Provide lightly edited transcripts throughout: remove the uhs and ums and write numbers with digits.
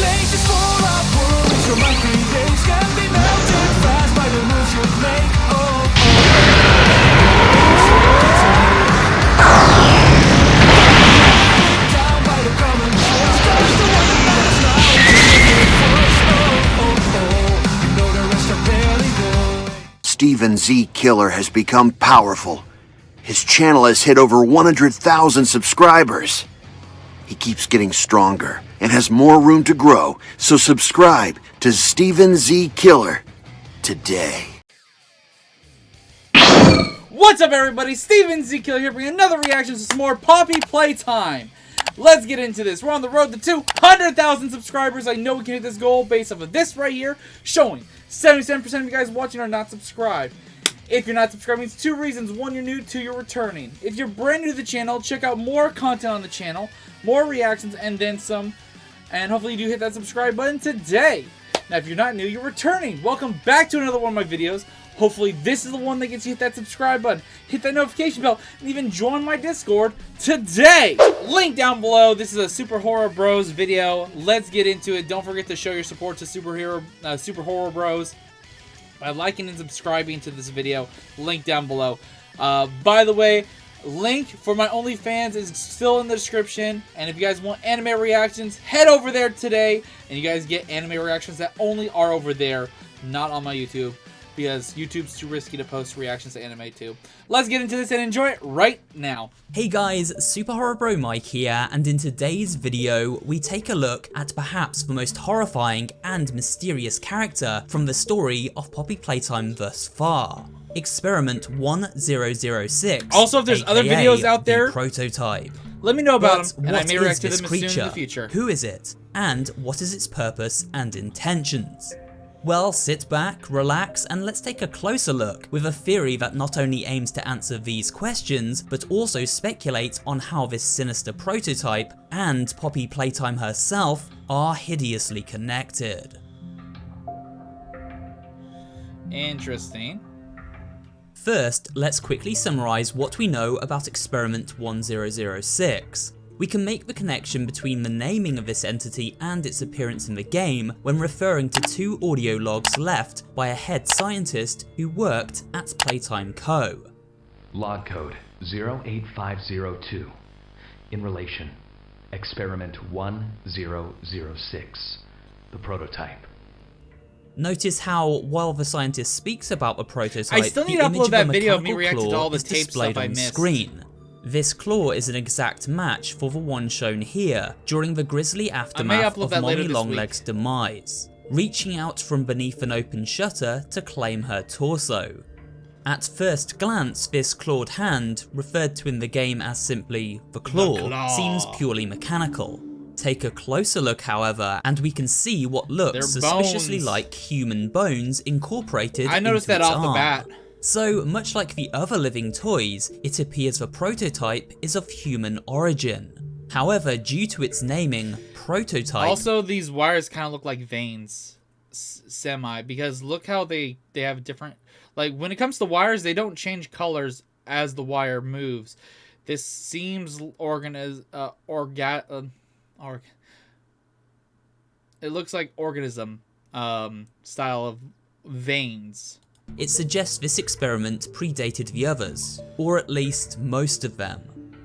Glaciers full of worries, your mind creates can be melted fast by the moves you make. Down by the common sense, that's the one that matters now. You know the rest are barely good. Steven Z Killer has become powerful. His channel has hit over 100,000 subscribers. He keeps getting stronger and has more room to grow, so subscribe to Steven Z Killer today. What's up, everybody? Steven Z Killer here, bringing another reaction to some more Poppy Playtime. Let's get into this. We're on the road to 200,000 subscribers. I know we can hit this goal based off of this right here, showing 77% of you guys watching are not subscribed. If you're not subscribing, it's two reasons. One, you're new. Two, you're returning. If you're brand new to the channel, check out more content on the channel, more reactions, and then some. And hopefully you do hit that subscribe button today. Now, if you're not new, you're returning. Welcome back to another one of my videos. Hopefully this is the one that gets you hit that subscribe button, hit that notification bell, and even join my Discord today. Link down below. This is a Super Horror Bros video. Let's get into it. Don't forget to show your support to Super Horror Bros by liking and subscribing to this video. Link down below. By the way, link for my OnlyFans is still in the description, and if you guys want anime reactions, head over there today, and you guys get anime reactions that only are over there, not on my YouTube, because YouTube's too risky to post reactions to anime too. Let's get into this and enjoy it right now. Hey guys, Super Horror Bro Mike here, and in today's video, we take a look at perhaps the most horrifying and mysterious character from the story of Poppy Playtime thus far. Experiment 1006. Also, if there's other videos out there, the prototype. let me know about them, and I what may is react to this them soon creature? in the future. Who is it? And what is its purpose and intentions? Well, sit back, relax, and let's take a closer look with a theory that not only aims to answer these questions, but also speculate on how this sinister prototype and Poppy Playtime herself are hideously connected. Interesting. First, let's quickly summarize what we know about Experiment 1006. We can make the connection between the naming of this entity and its appearance in the game when referring to two audio logs left by a head scientist who worked at Playtime Co. Log code 08502. In relation, Experiment 1006. The prototype. Notice how, while the scientist speaks about the prototype, I still need the to image upload of that the video of me mechanical reacting to claw all the is tape displayed stuff I on missed. screen. This claw is an exact match for the one shown here, during the grisly aftermath of Molly Longleg's demise, reaching out from beneath an open shutter to claim her torso. At first glance, this clawed hand, referred to in the game as simply the claw, seems purely mechanical. Take a closer look, however, and we can see what looks suspiciously like human bones incorporated into its arm. I noticed that off the bat. So, much like the other living toys, it appears the prototype is of human origin. However, due to its naming, prototype... Also, these wires kind of look like veins, semi, because look how they have different... Like, when it comes to wires, they don't change colors as the wire moves. This seems it looks like organism style of veins. It suggests this experiment predated the others, or at least most of them.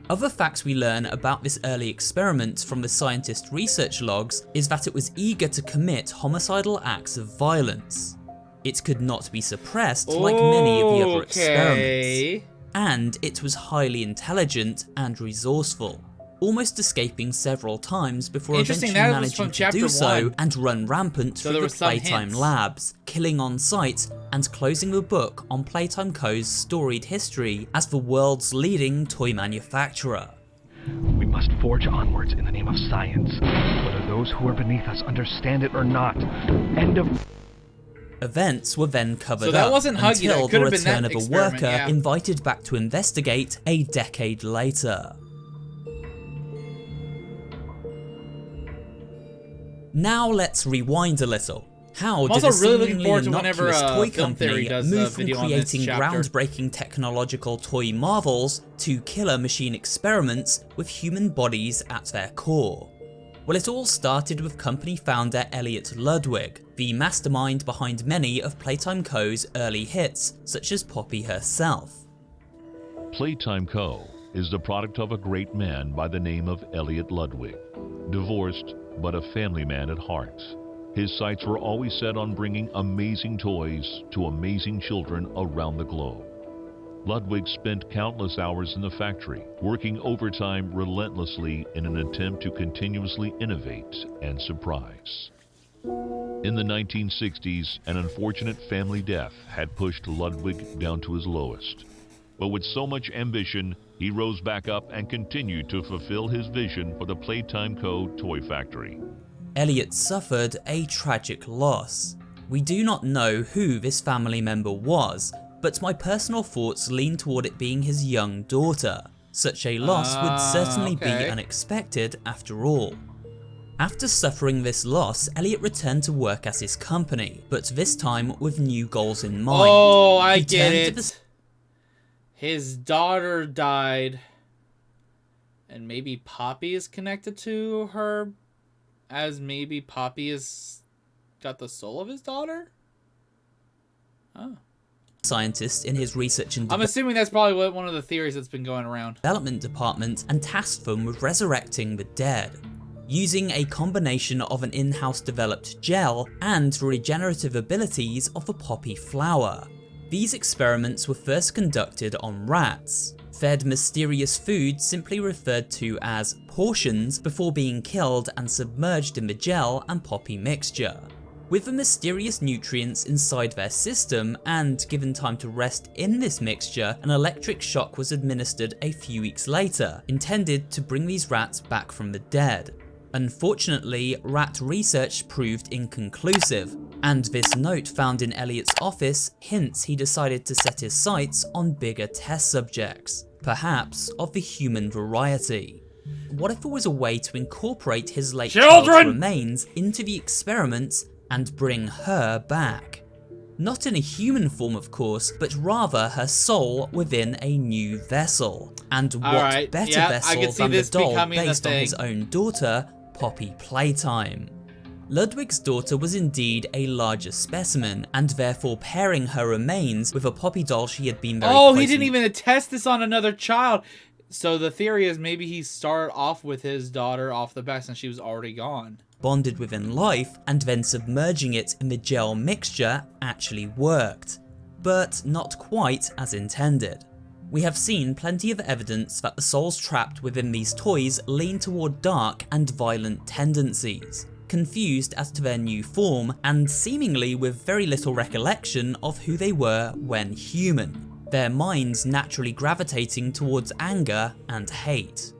Other facts we learn about this early experiment from the scientist research logs is that it was eager to commit homicidal acts of violence. It could not be suppressed like many of the other experiments. And it was highly intelligent and resourceful, almost escaping several times before eventually managing to do so and run rampant through the Playtime labs, killing on sight and closing the book on Playtime Co.'s storied history as the world's leading toy manufacturer. We must forge onwards in the name of science, whether those who are beneath us understand it or not. End of... Events were then covered that up wasn't Huggy, until that the could have been return that of a experiment, worker yeah. invited back to investigate a decade later. Now let's rewind a little. How I'm did also a really looking seemingly forward to whenever innocuous toy Film Theory company does move a from video on this creating chapter. groundbreaking technological toy marvels to killer machine experiments with human bodies at their core? Well, it all started with company founder Elliot Ludwig, the mastermind behind many of Playtime Co.'s early hits, such as Poppy herself. Playtime Co. is the product of a great man by the name of Elliot Ludwig. Divorced, but a family man at heart. His sights were always set on bringing amazing toys to amazing children around the globe. Ludwig spent countless hours in the factory, working overtime relentlessly in an attempt to continuously innovate and surprise. In the 1960s, an unfortunate family death had pushed Ludwig down to his lowest. But with so much ambition, he rose back up and continued to fulfill his vision for the Playtime Co. toy factory. Elliot suffered a tragic loss. We do not know who this family member was, but my personal thoughts lean toward it being his young daughter. Such a loss would certainly be unexpected after all. After suffering this loss, Elliot returned to work at his company, but this time with new goals in mind. Oh, I get it. His daughter died, and maybe Poppy is connected to her, as maybe Poppy has got the soul of his daughter? Oh. Scientist in his research and I'm assuming that's probably one of the theories that's been going around. Development department and tasked them with resurrecting the dead, using a combination of an in-house developed gel and the regenerative abilities of the poppy flower. These experiments were first conducted on rats, fed mysterious food simply referred to as portions before being killed and submerged in the gel and poppy mixture. With the mysterious nutrients inside their system and given time to rest in this mixture, an electric shock was administered a few weeks later, intended to bring these rats back from the dead. Unfortunately, rat research proved inconclusive, and this note found in Elliot's office hints he decided to set his sights on bigger test subjects, perhaps of the human variety. What if there was a way to incorporate his late child's remains into the experiments and bring her back? Not in a human form, of course, but rather her soul within a new vessel. And what better vessel than the doll based on his own daughter, Poppy Playtime? Ludwig's daughter was indeed a larger specimen, and therefore pairing her remains with a Poppy doll she had been very closely... he didn't even test this on another child! So the theory is maybe he started off with his daughter off the bat since she was already gone. Bonded within life, and then submerging it in the gel mixture actually worked, but not quite as intended. We have seen plenty of evidence that the souls trapped within these toys lean toward dark and violent tendencies, confused as to their new form, and seemingly with very little recollection of who they were when human, their minds naturally gravitating towards anger and hate.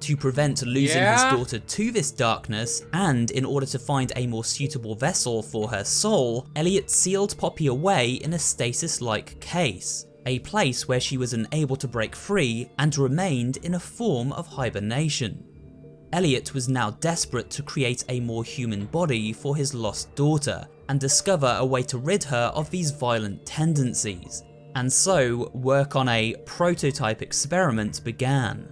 To prevent losing his daughter to this darkness, and in order to find a more suitable vessel for her soul, Elliot sealed Poppy away in a stasis-like case, a place where she was unable to break free and remained in a form of hibernation. Elliot was now desperate to create a more human body for his lost daughter, and discover a way to rid her of these violent tendencies, and so work on a prototype experiment began.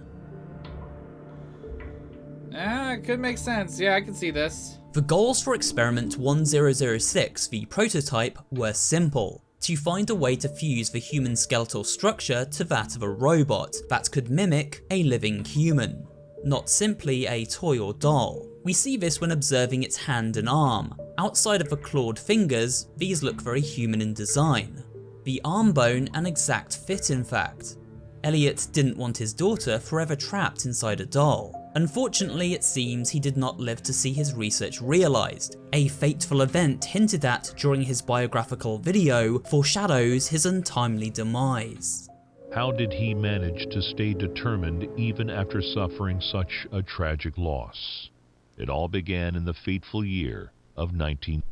It could make sense. Yeah, I can see this. The goals for experiment 1006, the prototype, were simple. To find a way to fuse the human skeletal structure to that of a robot that could mimic a living human, not simply a toy or doll. We see this when observing its hand and arm. Outside of the clawed fingers, these look very human in design. The arm bone an exact fit, in fact. Elliot didn't want his daughter forever trapped inside a doll. Unfortunately, it seems he did not live to see his research realised. A fateful event hinted at during his biographical video foreshadows his untimely demise. How did he manage to stay determined even after suffering such a tragic loss? It all began in the fateful year of 19...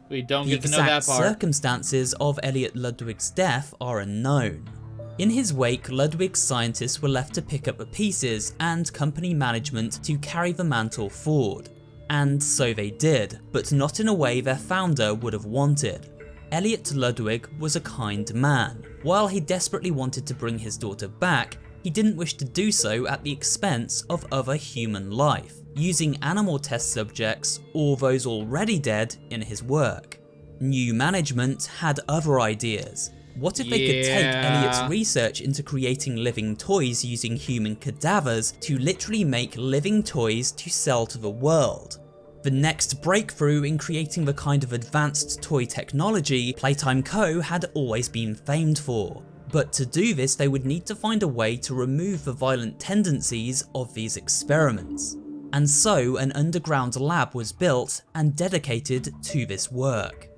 We don't get to know that part. The exact circumstances of Elliot Ludwig's death are unknown. In his wake, Ludwig's scientists were left to pick up the pieces and company management to carry the mantle forward. And so they did, but not in a way their founder would have wanted. Elliot Ludwig was a kind man. While he desperately wanted to bring his daughter back, he didn't wish to do so at the expense of other human life, using animal test subjects or those already dead in his work. New management had other ideas. What if they could take Elliot's research into creating living toys using human cadavers to literally make living toys to sell to the world? The next breakthrough in creating the kind of advanced toy technology Playtime Co. had always been famed for. But to do this, they would need to find a way to remove the violent tendencies of these experiments. And so an underground lab was built and dedicated to this work.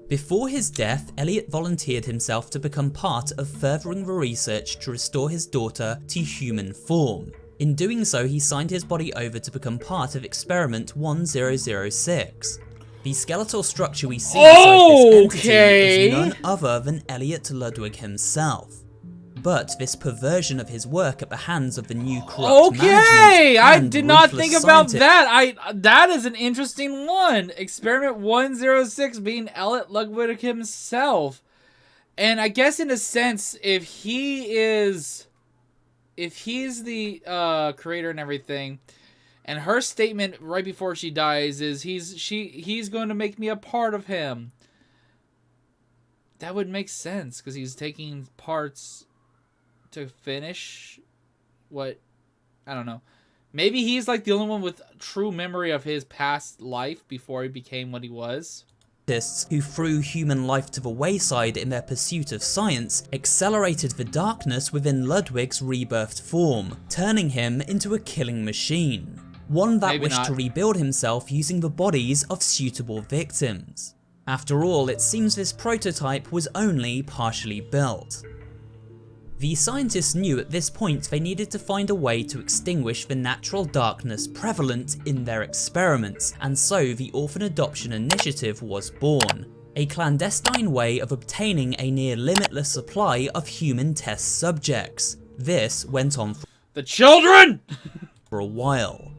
Before his death, Elliot volunteered himself to become part of furthering the research to restore his daughter to human form. In doing so, he signed his body over to become part of Experiment 1006. The skeletal structure we see inside this entity is none other than Elliot Ludwig himself. But this perversion of his work at the hands of the new corrupt management I did not ruthless think about scientists- that. That is an interesting one. Experiment 106 being Elliot Ludwig himself. And I guess in a sense, if he's the creator and everything, and her statement right before she dies is he's going to make me a part of him. That would make sense because he's taking parts to finish what, I don't know. Maybe he's like the only one with true memory of his past life before he became what he was. Who threw human life to the wayside in their pursuit of science accelerated the darkness within Ludwig's rebirthed form, turning him into a killing machine. One that wished to rebuild himself using the bodies of suitable victims. After all, it seems this prototype was only partially built. The scientists knew at this point they needed to find a way to extinguish the natural darkness prevalent in their experiments, and so the Orphan Adoption Initiative was born, a clandestine way of obtaining a near limitless supply of human test subjects. This went on for the children for a while.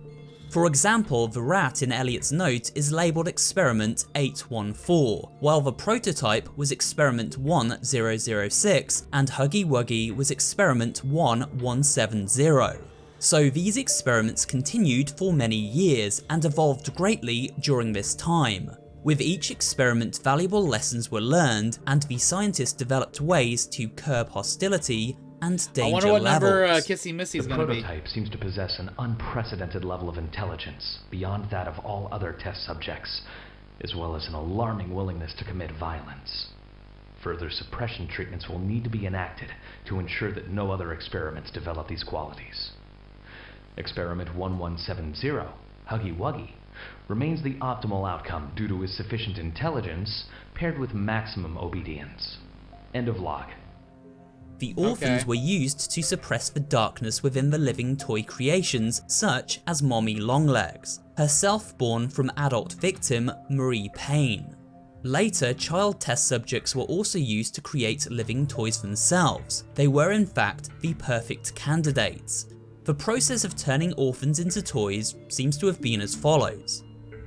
For example, the rat in Elliot's note is labelled Experiment 814, while the prototype was Experiment 1006 and Huggy Wuggy was Experiment 1170. So these experiments continued for many years and evolved greatly during this time. With each experiment, valuable lessons were learned and the scientists developed ways to curb hostility and danger levels. I wonder what number Kissy Missy's The going to be. prototype seems to possess an unprecedented level of intelligence, beyond that of all other test subjects, as well as an alarming willingness to commit violence. Further suppression treatments will need to be enacted to ensure that no other experiments develop these qualities. Experiment 1170, Huggy Wuggy, remains the optimal outcome due to his sufficient intelligence paired with maximum obedience. End of log. The orphans were used to suppress the darkness within the living toy creations such as Mommy Longlegs, herself born from adult victim Marie Payne. Later, child test subjects were also used to create living toys themselves. They were in fact the perfect candidates. The process of turning orphans into toys seems to have been as follows.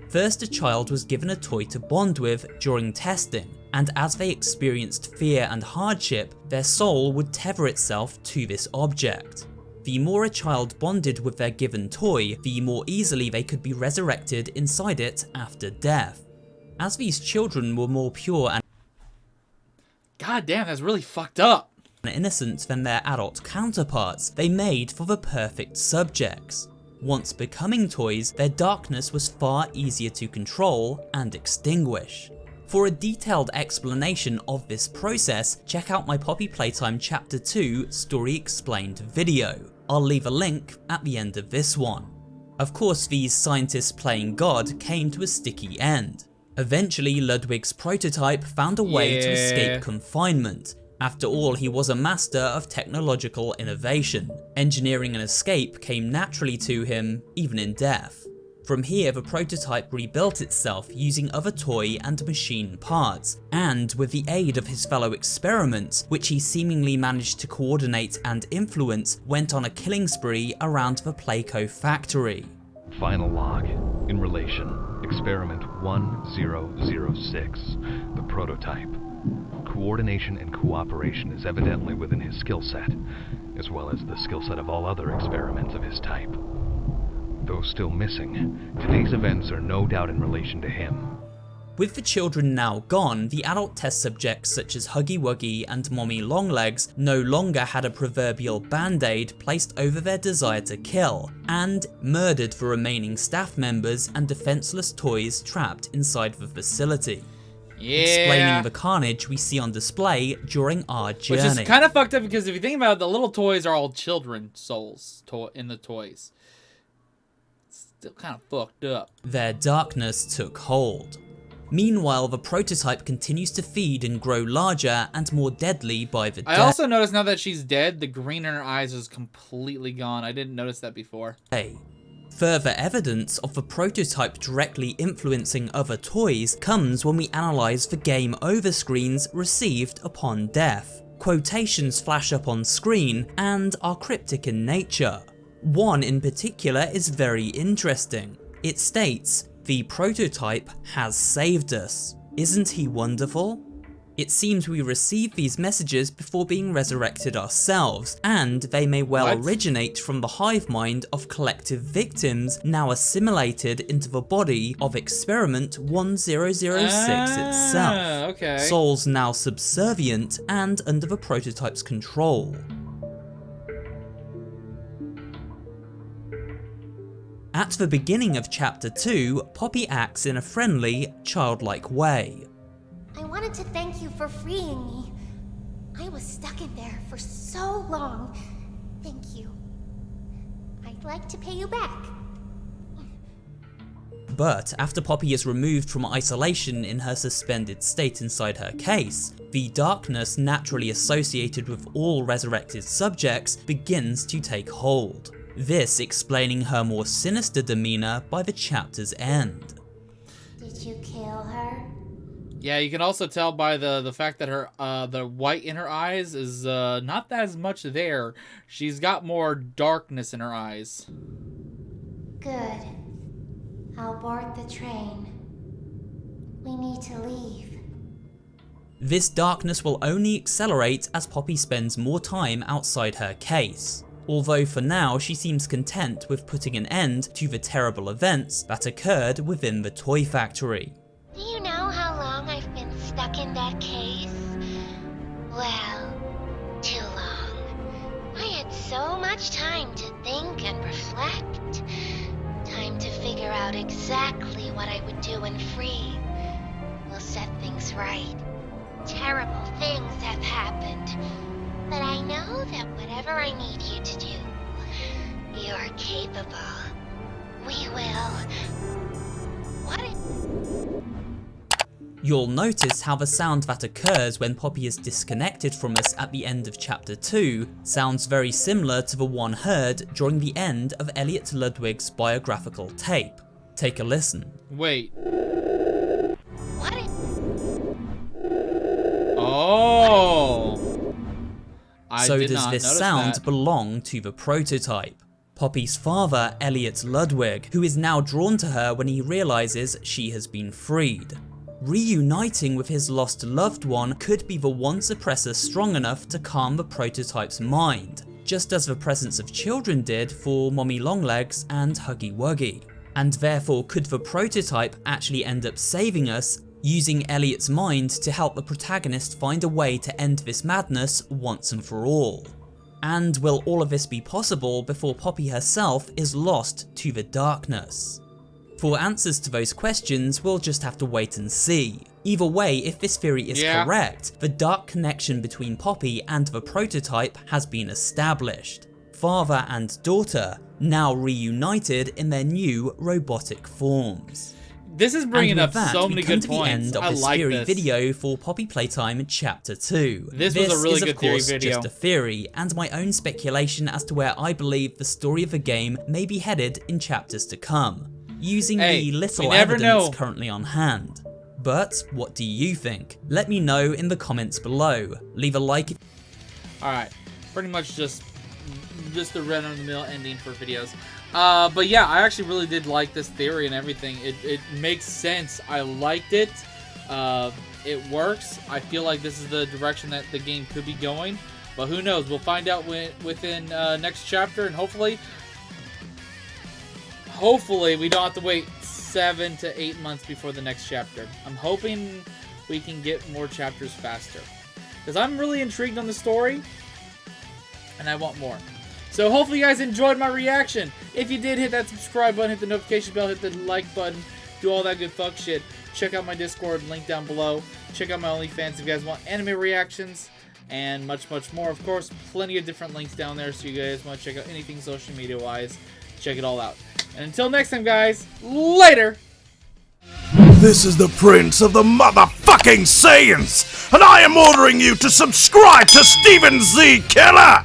First, a child was given a toy to bond with during testing, and as they experienced fear and hardship, their soul would tether itself to this object. The more a child bonded with their given toy, the more easily they could be resurrected inside it after death. As these children were more pure and God damn, that's really fucked up. Innocent than their adult counterparts, they made for the perfect subjects. Once becoming toys, their darkness was far easier to control and extinguish. For a detailed explanation of this process, check out my Poppy Playtime Chapter 2 Story Explained video. I'll leave a link at the end of this one. Of course, these scientists playing God came to a sticky end. Eventually, Ludwig's prototype found a way to escape confinement. After all, he was a master of technological innovation. Engineering an escape came naturally to him, even in death. From here, the prototype rebuilt itself using other toy and machine parts, and with the aid of his fellow experiments, which he seemingly managed to coordinate and influence, went on a killing spree around the Playco factory. Final log. In relation, Experiment 1006, the prototype. coordination and cooperation is evidently within his skill set, as well as the skill set of all other experiments of his type. Though still missing, today's events are no doubt in relation to him. With the children now gone, the adult test subjects such as Huggy Wuggy and Mommy Longlegs no longer had a proverbial band-aid placed over their desire to kill, and murdered the remaining staff members and defenseless toys trapped inside the facility. Explaining the carnage we see on display during our journey. Which is kind of fucked up because if you think about it, the little toys are all children souls in the toys. It's still kind of fucked up. Their darkness took hold. Meanwhile, the prototype continues to feed and grow larger and more deadly by the day. I also noticed now that she's dead, the green in her eyes is completely gone. I didn't notice that before. Further evidence of the prototype directly influencing other toys comes when we analyze the game over screens received upon death. Quotations flash up on screen and are cryptic in nature. One in particular is very interesting. It states, "The prototype has saved us. Isn't he wonderful?" It seems we receive these messages before being resurrected ourselves, and they may well originate from the hive mind of collective victims now assimilated into the body of Experiment 1006 itself. Okay. Souls now subservient and under the prototype's control. At the beginning of Chapter 2, Poppy acts in a friendly, childlike way. I wanted to thank you for freeing me. I was stuck in there for so long. Thank you. I'd like to pay you back. But after Poppy is removed from isolation in her suspended state inside her case, the darkness naturally associated with all resurrected subjects begins to take hold. This explaining her more sinister demeanor by the chapter's end. Did you kill her? Yeah, you can also tell by the fact that her the white in her eyes is not as much there. She's got more darkness in her eyes. Good. I'll board the train. We need to leave. This darkness will only accelerate as Poppy spends more time outside her case. Although for now she seems content with putting an end to the terrible events that occurred within the toy factory. Do you know how long I've been stuck in that case? Well, too long. I had so much time to think and reflect. Time to figure out exactly what I would do when free. We'll set things right. Terrible things have happened. But I know that whatever I need you to do, you're capable. We will. What if... You'll notice how the sound that occurs when Poppy is disconnected from us at the end of Chapter 2 sounds very similar to the one heard during the end of Elliot Ludwig's biographical tape. Take a listen. Wait. What if... Oh. So does this sound belong to the prototype? Poppy's father, Elliot Ludwig, who is now drawn to her when he realizes she has been freed. Reuniting with his lost loved one could be the one suppressor strong enough to calm the prototype's mind, just as the presence of children did for Mommy Longlegs and Huggy Wuggy. And therefore could the prototype actually end up saving us, using Elliot's mind to help the protagonist find a way to end this madness once and for all. And will all of this be possible before Poppy herself is lost to the darkness? For answers to those questions, we'll just have to wait and see. Either way, if this theory is correct, the dark connection between Poppy and the prototype has been established. Father and daughter, now reunited in their new robotic forms. This is bringing up that, so many good points. points. And with that, we come to the end of this theory video for Poppy Playtime Chapter 2. This was a really good theory video. This is of course just a theory, and my own speculation as to where I believe the story of the game may be headed in chapters to come, using the little evidence currently on hand. But what do you think? Let me know in the comments below. Leave a like. Alright, pretty much just the run-of-the-mill ending for videos. But yeah, I actually really did like this theory and everything. It makes sense. I liked it. it works. I feel like this is the direction that the game could be going, but who knows? We'll find out within next chapter, and hopefully we don't have to wait 7 to 8 months before the next chapter. I'm hoping we can get more chapters faster, because I'm really intrigued on the story, and I want more. So hopefully you guys enjoyed my reaction. If you did, hit that subscribe button, hit the notification bell, hit the like button, do all that good fuck shit. Check out my Discord, link down below. Check out my OnlyFans if you guys want anime reactions, and much, much more. Of course, plenty of different links down there, so you guys want to check out anything social media-wise. Check it all out. And until next time, guys, later! This is the Prince of the motherfucking Saiyans, and I am ordering you to subscribe to Steven Z. Killer!